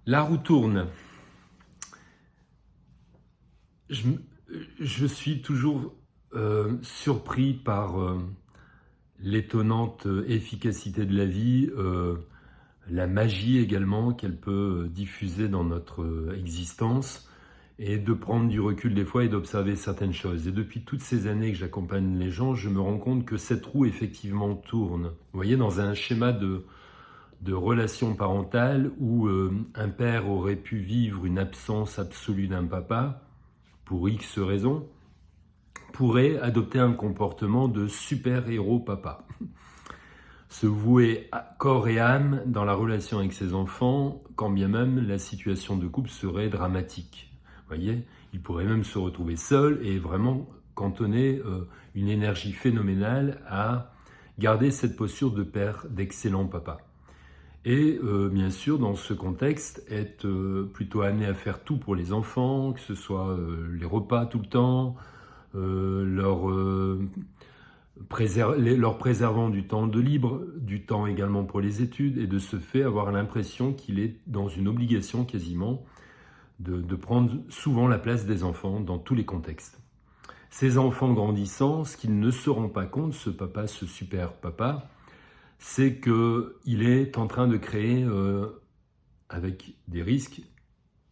La roue tourne. Je, je suis toujours surpris par l'étonnante efficacité de la vie, la magie également qu'elle peut diffuser dans notre existence, et de prendre du recul des fois et d'observer certaines choses. Et depuis toutes ces années que j'accompagne les gens, je me rends compte que cette roue effectivement tourne. Vous voyez, dans un schéma de relation parentale où un père aurait pu vivre une absence absolue d'un papa, pour X raisons, pourrait adopter un comportement de super-héros papa. Se vouer corps et âme dans la relation avec ses enfants, quand bien même la situation de couple serait dramatique. Vous voyez, il pourrait même se retrouver seul et vraiment cantonner une énergie phénoménale à garder cette posture de père, d'excellent papa. Et bien sûr, dans ce contexte, être plutôt amené à faire tout pour les enfants, que ce soit les repas tout le temps, leur préservant du temps de libre, du temps également pour les études, et de ce fait avoir l'impression qu'il est dans une obligation quasiment de prendre souvent la place des enfants dans tous les contextes. Ces enfants grandissant, ce qu'ils ne se rendent pas compte, ce papa, ce super papa, c'est qu'il est en train de créer, avec des risques,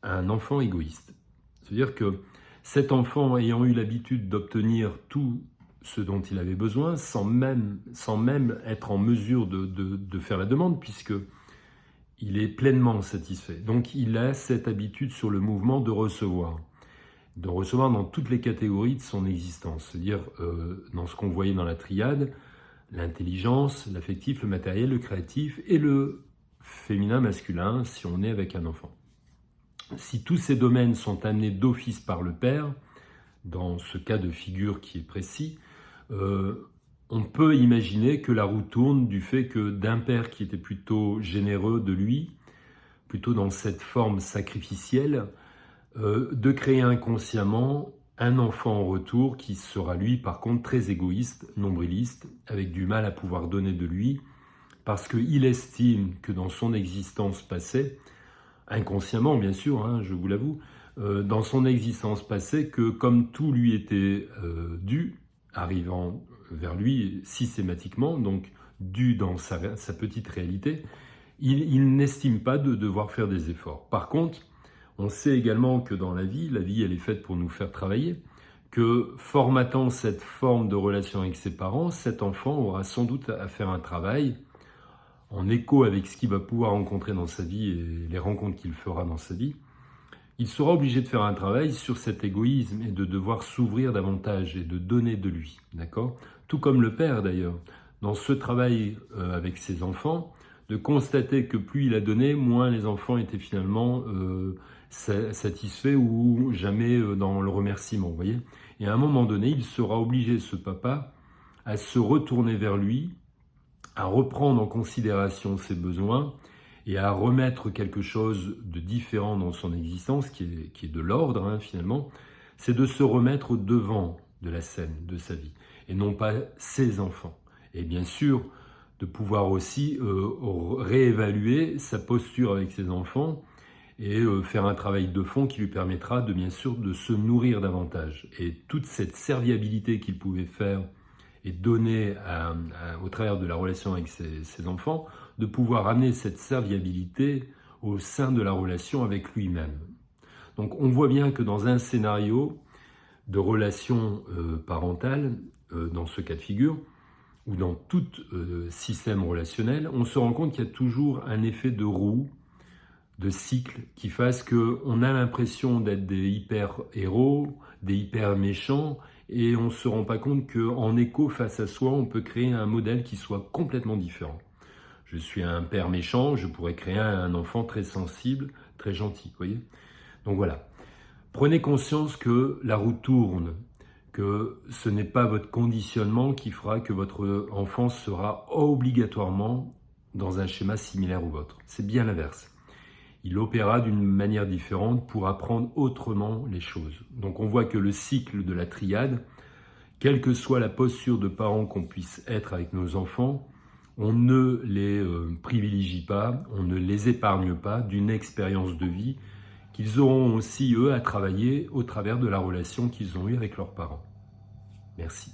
un enfant égoïste. C'est-à-dire que cet enfant ayant eu l'habitude d'obtenir tout ce dont il avait besoin, sans même être en mesure de faire la demande, puisque il est pleinement satisfait. Donc il a cette habitude sur le mouvement de recevoir dans toutes les catégories de son existence, c'est-à-dire dans ce qu'on voyait dans la triade, l'intelligence, l'affectif, le matériel, le créatif et le féminin masculin si on est avec un enfant. Si tous ces domaines sont amenés d'office par le père, dans ce cas de figure qui est précis, on peut imaginer que la roue tourne du fait que d'un père qui était plutôt généreux de lui, plutôt dans cette forme sacrificielle, de créer inconsciemment un enfant en retour qui sera lui par contre très égoïste, nombriliste, avec du mal à pouvoir donner de lui, parce qu'il estime que dans son existence passée, inconsciemment bien sûr, hein, je vous l'avoue, dans son existence passée, que comme tout lui était dû, arrivant vers lui systématiquement, donc dû dans sa petite réalité, il n'estime pas de devoir faire des efforts. Par contre, on sait également que dans la vie elle est faite pour nous faire travailler, que formatant cette forme de relation avec ses parents, cet enfant aura sans doute à faire un travail en écho avec ce qu'il va pouvoir rencontrer dans sa vie et les rencontres qu'il fera dans sa vie. Il sera obligé de faire un travail sur cet égoïsme et de devoir s'ouvrir davantage et de donner de lui, d'accord ? Tout comme le père d'ailleurs, dans ce travail avec ses enfants, de constater que plus il a donné, moins les enfants étaient finalement satisfaits ou jamais dans le remerciement, vous voyez ? Et à un moment donné, il sera obligé, ce papa, à se retourner vers lui, à reprendre en considération ses besoins et à remettre quelque chose de différent dans son existence, qui est de l'ordre hein, finalement, c'est de se remettre au devant de la scène de sa vie, et non pas ses enfants. Et bien sûr, de pouvoir aussi réévaluer sa posture avec ses enfants et faire un travail de fond qui lui permettra de bien sûr de se nourrir davantage. Et toute cette serviabilité qu'il pouvait faire et donner au travers de la relation avec ses enfants, de pouvoir amener cette serviabilité au sein de la relation avec lui-même. Donc on voit bien que dans un scénario de relation parentale, dans ce cas de figure, ou dans tout système relationnel, on se rend compte qu'il y a toujours un effet de roue, de cycle, qui fasse qu'on a l'impression d'être des hyper-héros, des hyper-méchants, et on ne se rend pas compte qu'en écho face à soi, on peut créer un modèle qui soit complètement différent. Je suis un père méchant, je pourrais créer un enfant très sensible, très gentil, vous voyez ? Donc voilà. Prenez conscience que la roue tourne, que ce n'est pas votre conditionnement qui fera que votre enfant sera obligatoirement dans un schéma similaire au vôtre. C'est bien l'inverse. Il opérera d'une manière différente pour apprendre autrement les choses. Donc on voit que le cycle de la triade, quelle que soit la posture de parents qu'on puisse être avec nos enfants, on ne les privilégie pas, on ne les épargne pas d'une expérience de vie qu'ils auront aussi, eux, à travailler au travers de la relation qu'ils ont eue avec leurs parents. Merci.